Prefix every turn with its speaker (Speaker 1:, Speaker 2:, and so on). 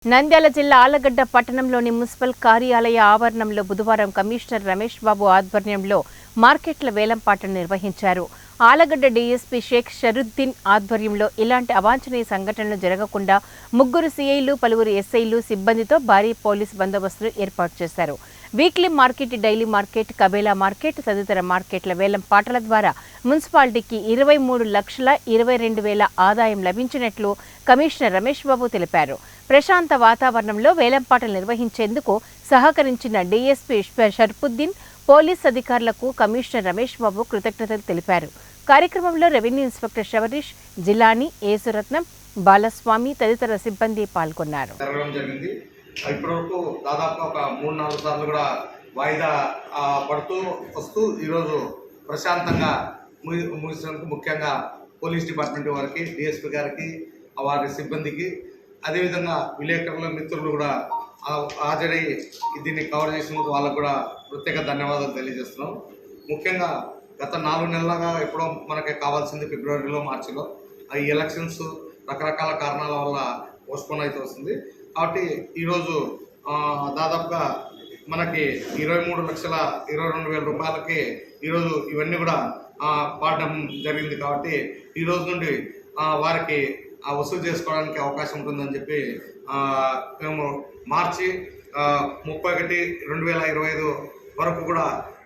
Speaker 1: నంద్యాల జిల్లా ఆళ్లగడ్డ పట్టణంలోని మున్సిపల్ కార్యాలయ ఆవరణంలో బుధవారం కమిషనర్ రమేష్ బాబు ఆధ్వర్యంలో మార్కెట్ల వేలంపాటను నిర్వహించారు. ఆళ్లగడ్డ డీఎస్పీ షేక్ షరుద్దీన్ ఆధ్వర్యంలో ఇలాంటి అవాంఛనీయ సంఘటనలు జరగకుండా ముగ్గురు సీఐలు, పలువురు ఎస్ఐలు సిబ్బందితో భారీ పోలీసు బందోబస్తును ఏర్పాటు చేశారు. Weekly market, daily market, కబేలా market తదితర మార్కెట్ల వేలంపాటల ద్వారా మున్సిపాలిటీకి 23,22,000 ఆదాయం లభించినట్లు కమిషనర్ రమేష్ బాబు తెలిపారు. ప్రశాంత వాతావరణంలో వేలంపాటలు నిర్వహించేందుకు సహకరించిన డీఎస్పీ షర్ఫుద్దీన్, పోలీస్ అధికారులకు కమిషనర్ రమేష్ బాబు కృతజ్ఞతలు తెలిపారు. కార్యక్రమంలో రెవెన్యూ ఇన్స్పెక్టర్ శబరీష్, జిలానీ, యేసురత్నం, బాలస్వామి తదితర సిబ్బంది పాల్గొన్నారు.
Speaker 2: ఇప్పటివరకు దాదాపు ఒక 3-4 సార్లు కూడా వాయిదా పడుతూ వస్తూ ఈరోజు ప్రశాంతంగా ముగిసినందుకు ముఖ్యంగా పోలీస్ డిపార్ట్మెంట్ వారికి, డిఎస్పీ గారికి, వారి సిబ్బందికి, అదేవిధంగా విలేకరుల మిత్రులు కూడా హాజరై దీన్ని కవర్ చేసినందుకు వాళ్ళకు కూడా ప్రత్యేక ధన్యవాదాలు తెలియజేస్తున్నాం. ముఖ్యంగా గత 4 నెలలుగా ఎప్పుడో మనకి కావాల్సింది ఫిబ్రవరిలో, మార్చిలో ఈ ఎలక్షన్స్ రకరకాల కారణాల వల్ల పోస్ట్పోన్ అయితే వస్తుంది. కాబట్టి ఈరోజు దాదాపుగా మనకి 23,22,000 రూపాయలకి ఈరోజు ఇవన్నీ కూడా పాడడం జరిగింది. కాబట్టి ఈరోజు నుండి వారికి వసూలు చేసుకోవడానికి అవకాశం ఉంటుందని చెప్పి మేము మార్చి 31, 2025 వరకు కూడా